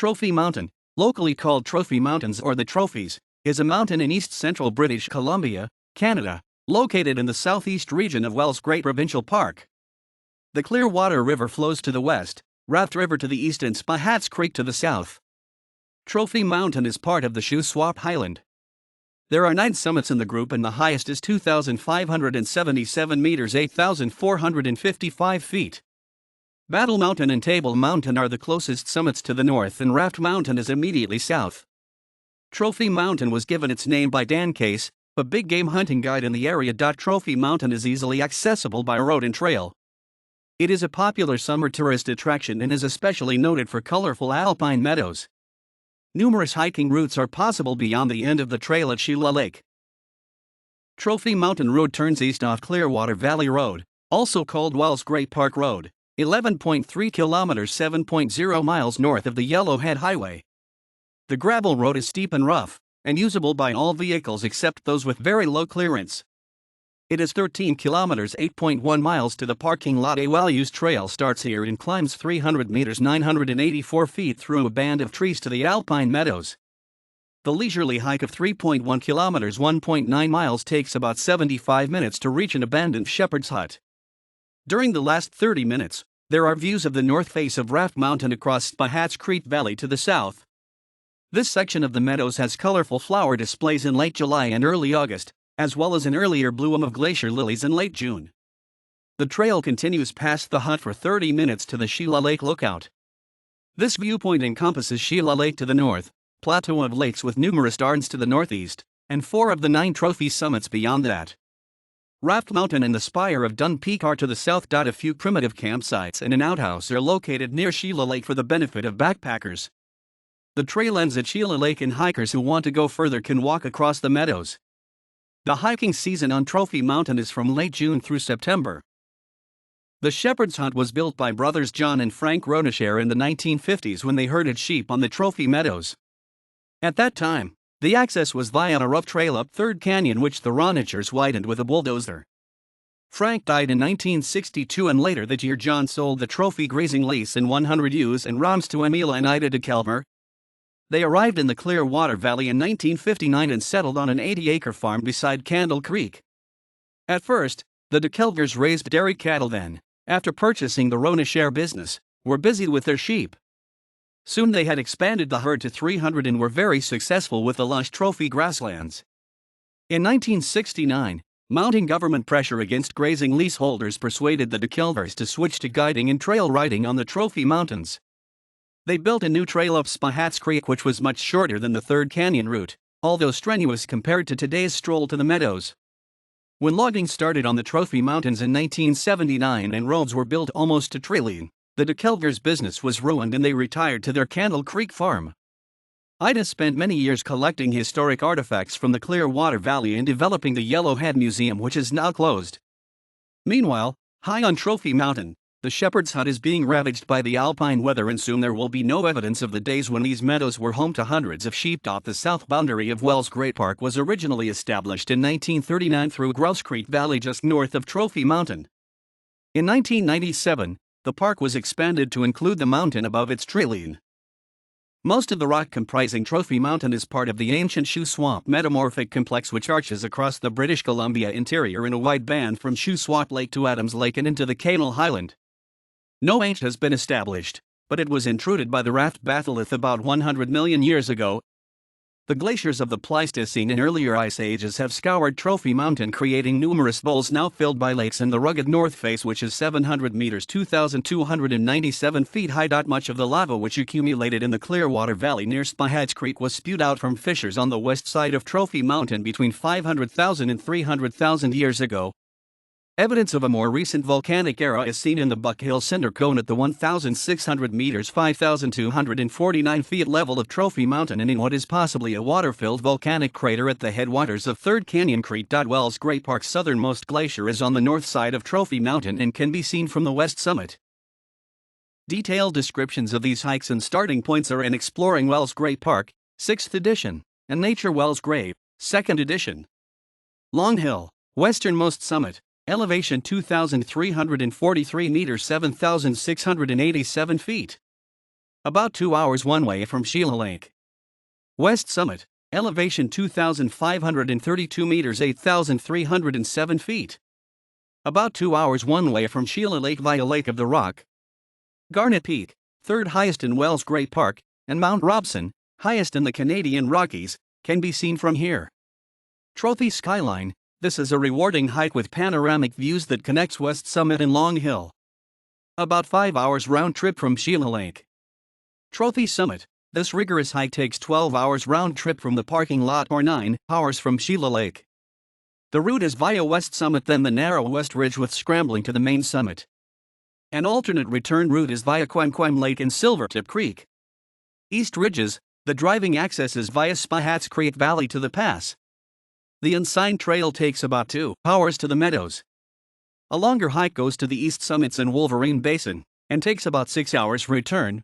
Trophy Mountain, locally called Trophy Mountains or the Trophies, is a mountain in east-central British Columbia, Canada, located in the southeast region of Wells Gray Provincial Park. The Clearwater River flows to the west, Raft River to the east and Spahats Creek to the south. Trophy Mountain is part of the Shuswap Highland. There are 9 summits in the group and the highest is 2,577 meters 8,455 feet. Battle Mountain and Table Mountain are the closest summits to the north and Raft Mountain is immediately south. Trophy Mountain was given its name by Dan Case, a big game hunting guide in the area. Trophy Mountain is easily accessible by road and trail. It is a popular summer tourist attraction and is especially noted for colorful alpine meadows. Numerous hiking routes are possible beyond the end of the trail at Sheila Lake. Trophy Mountain Road turns east off Clearwater Valley Road, also called Wells Gray Park Road, 11.3 kilometers 7.0 miles north of the Yellowhead Highway. The gravel road is steep and rough, and usable by all vehicles except those with very low clearance. It is 13 kilometers 8.1 miles to the parking lot. A well-used trail starts here and climbs 300 meters 984 feet through a band of trees to the alpine meadows. The leisurely hike of 3.1 kilometers 1.9 miles takes about 75 minutes to reach an abandoned shepherd's hut. During the last 30 minutes, there are views of the north face of Raft Mountain across Spahats Creek Valley to the south. This section of the meadows has colorful flower displays in late July and early August, as well as an earlier bloom of glacier lilies in late June. The trail continues past the hut for 30 minutes to the Sheila Lake lookout. This viewpoint encompasses Sheila Lake to the north, plateau of lakes with numerous tarns to the northeast, and 4 of the 9 trophy summits beyond that. Raft Mountain and the spire of Dun Peak are to the south. A few primitive campsites and an outhouse are located near Sheila Lake for the benefit of backpackers. The trail ends at Sheila Lake and hikers who want to go further can walk across the meadows. The hiking season on Trophy Mountain is from late June through September. The shepherd's hut was built by brothers John and Frank Ronisher in the 1950s when they herded sheep on the Trophy Meadows. At that time, the access was via a rough trail up Third Canyon which the Ronishers widened with a bulldozer. Frank died in 1962 and later that year John sold the Trophy grazing lease in 100 ewes and rams to Emila and Ida de Kelmer. They arrived in the Clearwater Valley in 1959 and settled on an 80-acre farm beside Candle Creek. At first, the de Kelvers raised dairy cattle then, after purchasing the Ronisher business, were busy with their sheep. Soon they had expanded the herd to 300 and were very successful with the lush Trophy grasslands. In 1969, mounting government pressure against grazing leaseholders persuaded the de Kelvers to switch to guiding and trail riding on the Trophy Mountains. They built a new trail up Spahats Creek which was much shorter than the Third Canyon route, although strenuous compared to today's stroll to the meadows. When logging started on the Trophy Mountains in 1979 and roads were built almost to trailing, the de Kelvers' business was ruined and they retired to their Candle Creek farm. Ida spent many years collecting historic artifacts from the Clearwater Valley and developing the Yellowhead Museum which is now closed. Meanwhile, high on Trophy Mountain, the shepherd's hut is being ravaged by the alpine weather and soon there will be no evidence of the days when these meadows were home to hundreds of sheep. The south boundary of Wells Gray Park was originally established in 1939 through Grouse Creek Valley just north of Trophy Mountain. In 1997, the park was expanded to include the mountain above its trailing. Most of the rock comprising Trophy Mountain is part of the ancient Shuswap metamorphic complex which arches across the British Columbia interior in a wide band from Shuswap Lake to Adams Lake and into the Canal Highland. No age has been established, but it was intruded by the Raft batholith about 100 million years ago. The glaciers of the Pleistocene and earlier ice ages have scoured Trophy Mountain creating numerous bowls now filled by lakes and the rugged north face which is 700 meters 2,297 feet high. Much of the lava which accumulated in the Clearwater Valley near Spahats Creek was spewed out from fissures on the west side of Trophy Mountain between 500,000 and 300,000 years ago. Evidence of a more recent volcanic era is seen in the Buck Hill Cinder Cone at the 1,600 meters 5,249 feet level of Trophy Mountain and in what is possibly a water-filled volcanic crater at the headwaters of Third Canyon Creek. Wells Gray Park's southernmost glacier is on the north side of Trophy Mountain and can be seen from the west summit. Detailed descriptions of these hikes and starting points are in Exploring Wells Gray Park, 6th edition, and Nature Wells Gray, 2nd edition. Long Hill, westernmost summit. Elevation 2,343 meters 7,687 feet. about 2 hours one way from Sheila Lake. West Summit, elevation 2,532 meters 8,307 feet. About 2 hours one way from Sheila Lake via Lake of the Rock. Garnet Peak, third highest in Wells Gray Park, and Mount Robson, highest in the Canadian Rockies, can be seen from here. Trophy Skyline, this is a rewarding hike with panoramic views that connects West Summit and Long Hill. About 5 hours round trip from Sheila Lake. Trophy Summit, this rigorous hike takes 12 hours round trip from the parking lot or 9 hours from Sheila Lake. The route is via West Summit then the narrow West Ridge with scrambling to the main summit. An alternate return route is via Quem Lake and Silvertip Creek. East Ridges, the driving access is via Spahats Creek Valley to the pass. The unsigned trail takes about 2 hours to the meadows. A longer hike goes to the East Summits and Wolverine Basin, and takes about 6 hours return,